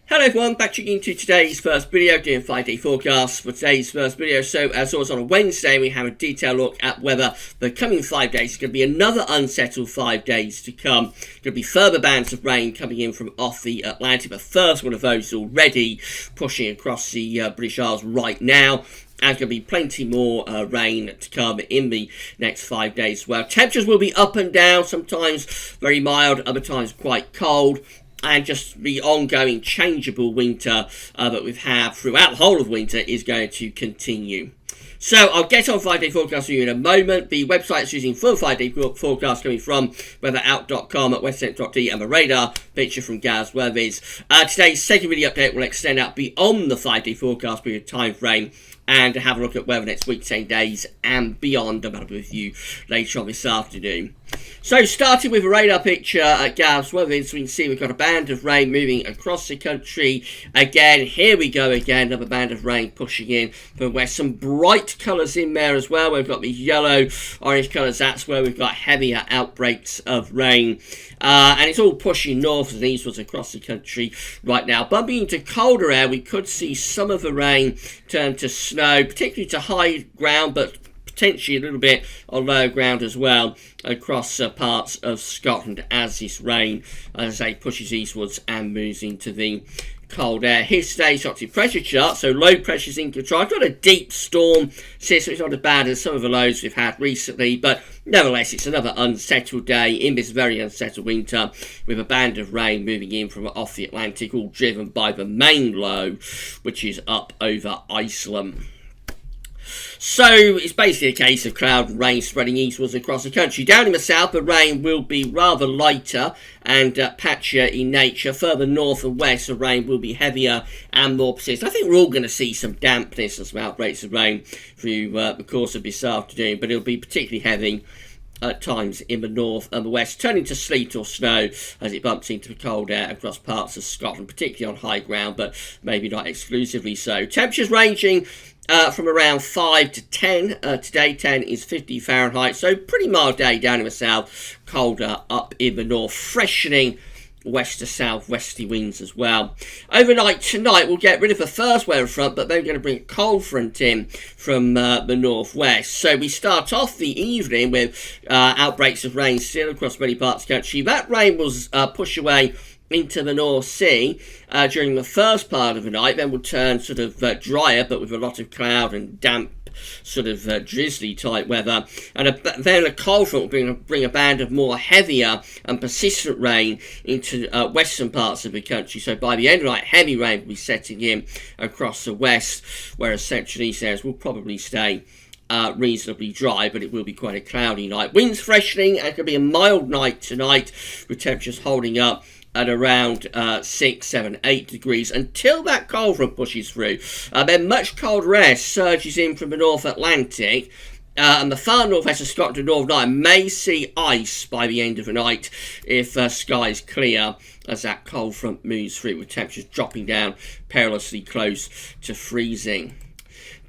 Hello everyone, back to into today's first video, doing 5-day forecast for today's first video. So as always on a Wednesday, we have a detailed look at whether the coming 5 days is going to be another unsettled 5 days to come. Going to be further bands of rain coming in from off the Atlantic. The first one of those already pushing across the British Isles right now. And there's going to be plenty more rain to come in the next 5 days as well. Temperatures will be up and down, sometimes very mild, other times quite cold. And just the ongoing changeable winter that we've had throughout the whole of winter is going to continue. So I'll get on 5-day forecast for you in a moment. The website's using full 5-day forecast coming from weatherout.com at westcent.de and the radar picture from Gaz Weathers. Today's second video update will extend out beyond the 5-day forecast period time frame and to have a look at weather next week, 10 days and beyond. I'll be with you later on this afternoon. So starting with a radar picture at Gaz Weathers, we can see we've got a band of rain moving across the country. Again, here we go again, another band of rain pushing in from west. Some bright colours in there as well. We've got these yellow, orange colours. That's where we've got heavier outbreaks of rain. And it's all pushing north and eastwards across the country right now. Bumping into colder air, we could see some of the rain turn to snow, particularly to high ground, but potentially a little bit on low ground as well across parts of Scotland as this rain, as I say, pushes eastwards and moves into the cold air. Here's today's Arctic pressure chart. So low pressure's in control. It's not a deep storm system. It's not as bad as some of the lows we've had recently, but nevertheless, it's another unsettled day in this very unsettled winter with a band of rain moving in from off the Atlantic, all driven by the main low, which is up over Iceland. So it's basically a case of cloud and rain spreading eastwards across the country. Down in the south, the rain will be rather lighter and patchier in nature. Further north and west, the rain will be heavier and more persistent. I think we're all going to see some dampness and some outbreaks of rain through the course of this afternoon, but it'll be particularly heavy at times in the north and the west, turning to sleet or snow as it bumps into the cold air across parts of Scotland, particularly on high ground, but maybe not exclusively so. Temperatures ranging from around 5 to 10. Today 10 is 50 Fahrenheit, so pretty mild day down in the south, colder up in the north, freshening west to south westerly winds as well. Overnight tonight we'll get rid of the first weather front, but then we're going to bring a cold front in from the northwest. So we start off the evening with outbreaks of rain still across many parts of the country. That rain will push away into the North Sea during the first part of the night, then will turn sort of drier, but with a lot of cloud and damp sort of drizzly type weather, and then a cold front will bring a band of more heavier and persistent rain into western parts of the country. So by the end of the night, heavy rain will be setting in across the west, whereas central and east areas will probably stay reasonably dry, but it will be quite a cloudy night. Winds freshening, and it could be a mild night tonight with temperatures holding up at around 6, 7, 8 degrees until that cold front pushes through. Then much colder air surges in from the North Atlantic, and the far northwest of Scotland and Northern Ireland may see ice by the end of the night if skies clear as that cold front moves through, with temperatures dropping down perilously close to freezing.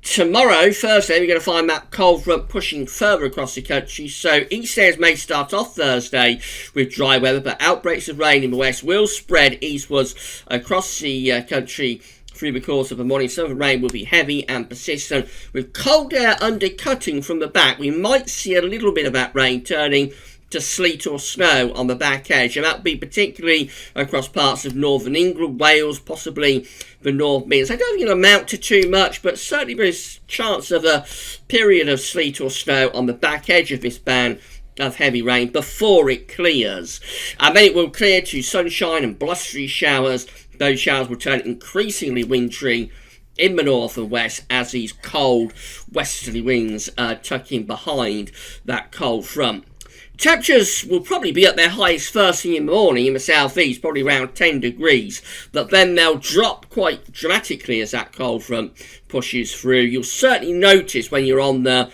Tomorrow, Thursday, we're going to find that cold front pushing further across the country. So east areas may start off Thursday with dry weather, but outbreaks of rain in the west will spread eastwards across the country through the course of the morning. Some of the rain will be heavy and persistent, with cold air undercutting from the back. We might see a little bit of that rain turning to sleet or snow on the back edge, and that will be particularly across parts of northern England, Wales, possibly the North Midlands. I don't think it'll amount to too much, but certainly there's chance of a period of sleet or snow on the back edge of this band of heavy rain before it clears. And then it will clear to sunshine and blustery showers. Those showers will turn increasingly wintry in the north and west as these cold westerly winds tuck in behind that cold front. Temperatures will probably be at their highest first thing in the morning in the southeast, probably around 10 degrees, but then they'll drop quite dramatically as that cold front pushes through. You'll certainly notice when you're on the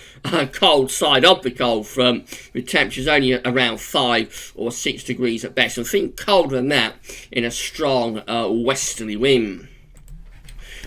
cold side of the cold front, with temperatures only around 5 or 6 degrees at best, and think colder than that in a strong westerly wind.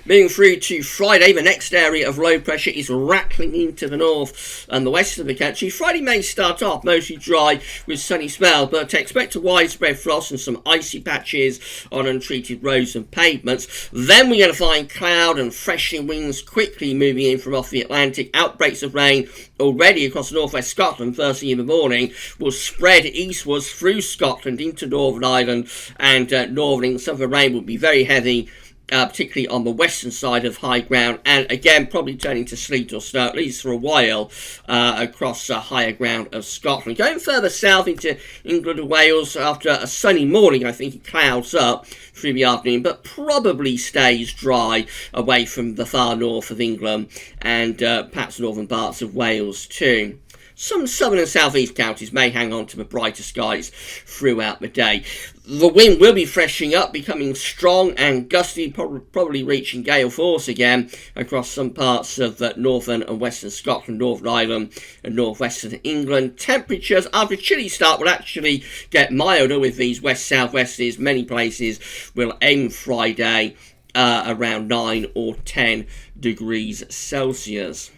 Moving through to Friday, the next area of low pressure is rattling into the north and the west of the country. Friday may start off mostly dry with sunny spell, but expect a widespread frost and some icy patches on untreated roads and pavements. Then we're going to find cloud and freshening winds quickly moving in from off the Atlantic. Outbreaks of rain already across northwest Scotland first thing in the morning will spread eastwards through Scotland into Northern Ireland and Northern England. Some of the rain will be very heavy, particularly on the western side of high ground, and again probably turning to sleet or snow, at least for a while, across higher ground of Scotland. Going further south into England and Wales, after a sunny morning, I think it clouds up through the afternoon, but probably stays dry away from the far north of England and perhaps northern parts of Wales too. Some southern and southeast counties may hang on to the brighter skies throughout the day. The wind will be freshening up, becoming strong and gusty, probably reaching gale force again across some parts of northern and western Scotland, Northern Ireland and northwestern England. Temperatures after a chilly start will actually get milder with these west-southwesters. Many places will end Friday around 9 or 10 degrees Celsius.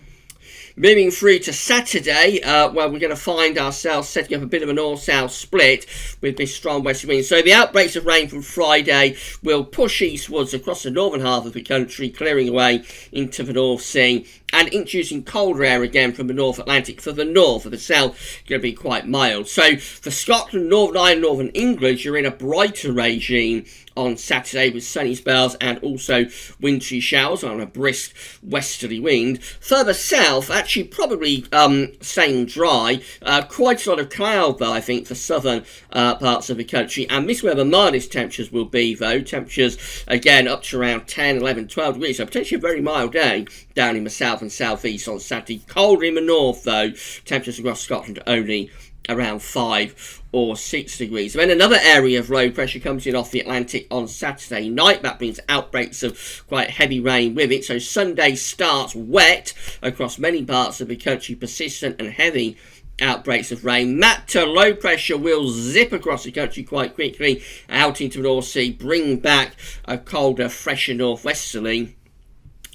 Moving through to Saturday, where we're going to find ourselves setting up a bit of a north-south split with this strong westerly wind. So the outbreaks of rain from Friday will push eastwards across the northern half of the country, clearing away into the North Sea and introducing colder air again from the North Atlantic. For the north, for the south, going to be quite mild. So for Scotland, Northern Ireland, Northern England, you're in a brighter regime on Saturday with sunny spells and also wintry showers on a brisk westerly wind. Further south, actually probably staying dry. Quite a lot of cloud though, I think, for southern parts of the country. And this is where the mildest temperatures will be though. Temperatures again up to around 10, 11, 12 degrees. So potentially a very mild day down in the south and southeast on Saturday. Colder in the north though. Temperatures across Scotland only around 5 or 6 degrees. Then another area of low pressure comes in off the Atlantic on Saturday night. That brings outbreaks of quite heavy rain with it. So Sunday starts wet across many parts of the country, persistent and heavy outbreaks of rain. That low pressure will zip across the country quite quickly out into the North Sea, bring back a colder, fresher northwesterly.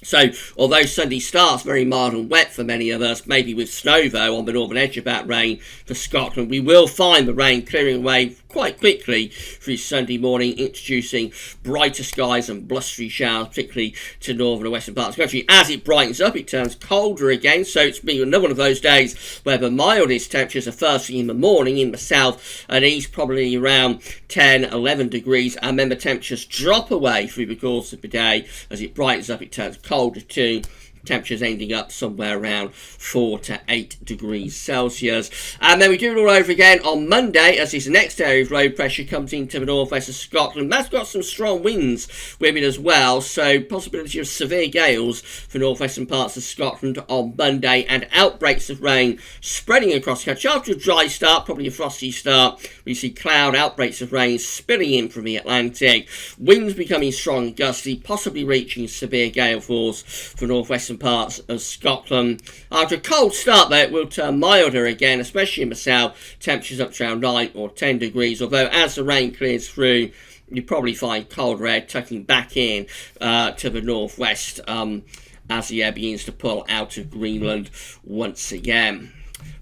So, although Sunday starts very mild and wet for many of us, maybe with snow though on the northern edge of that rain for Scotland, we will find the rain clearing away quite quickly through Sunday morning, introducing brighter skies and blustery showers, particularly to northern and western parts of the country. As it brightens up, it turns colder again, so it's been another one of those days where the mildest temperatures are first thing in the morning in the south and east, probably around 10, 11 degrees, and then the temperatures drop away through the course of the day. As it brightens up, it turns colder too. Temperatures ending up somewhere around 4 to 8 degrees Celsius. And then we do it all over again on Monday as this next area of low pressure comes into the northwest of Scotland. That's got some strong winds with it as well, so possibility of severe gales for northwestern parts of Scotland on Monday, and outbreaks of rain spreading across the country. After a dry start, probably a frosty start, we see cloud outbreaks of rain spilling in from the Atlantic. Winds becoming strong and gusty, possibly reaching severe gale force for northwestern parts of Scotland. After a cold start though, it will turn milder again, especially in the south. Temperatures up to around 9 or 10 degrees, although as the rain clears through, you probably find colder air tucking back in to the northwest as the air begins to pull out of Greenland once again.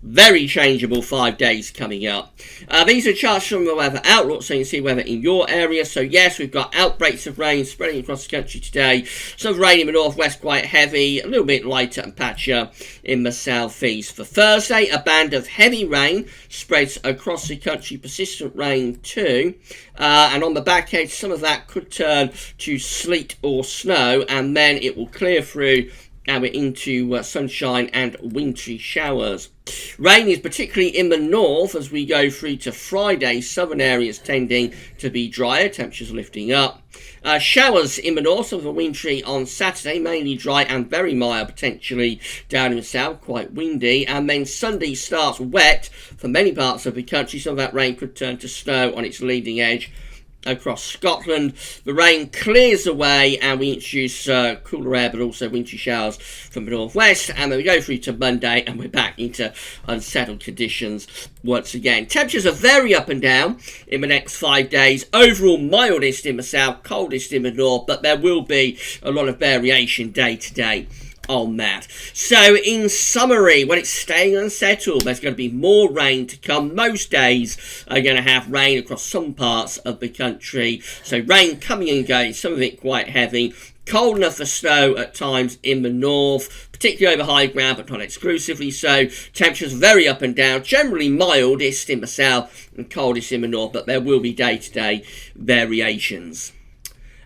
Very changeable 5 days coming up. These are charts from the Weather Outlook, so you can see weather in your area. So yes, we've got outbreaks of rain spreading across the country today. Some rain in the northwest, quite heavy, a little bit lighter and patchier in the southeast. For Thursday, a band of heavy rain spreads across the country, persistent rain too. And on the back edge, some of that could turn to sleet or snow, and then it will clear through and we're into sunshine and wintry showers. Rain is particularly in the north as we go through to Friday. Southern areas tending to be drier, temperatures lifting up. Showers in the north, some of the wintry on Saturday, mainly dry and very mild potentially down in the south, quite windy. And then Sunday starts wet for many parts of the country. Some of that rain could turn to snow on its leading edge across Scotland. The rain clears away and we introduce cooler air but also wintry showers from the northwest, and then we go through to Monday and we're back into unsettled conditions once again. Temperatures are very up and down in the next 5 days. Overall mildest in the south, coldest in the north, but there will be a lot of variation day to day on that. So in summary, when it's staying unsettled, there's going to be more rain to come. Most days are going to have rain across some parts of the country. So rain coming and going, some of it quite heavy. Cold enough for snow at times in the north, particularly over high ground, but not exclusively so. Temperatures very up and down, generally mildest in the south and coldest in the north, but there will be day-to-day variations.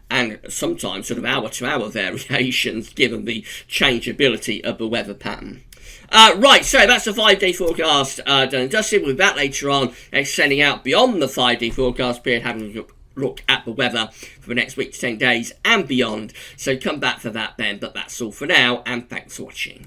And sometimes sort of hour-to-hour variations, given the changeability of the weather pattern. Right, so that's the 5-day forecast done and dusted. We'll be back later on, extending out beyond the 5-day forecast period, having a look at the weather for the next week to 10 days and beyond. So come back for that then, but that's all for now, and thanks for watching.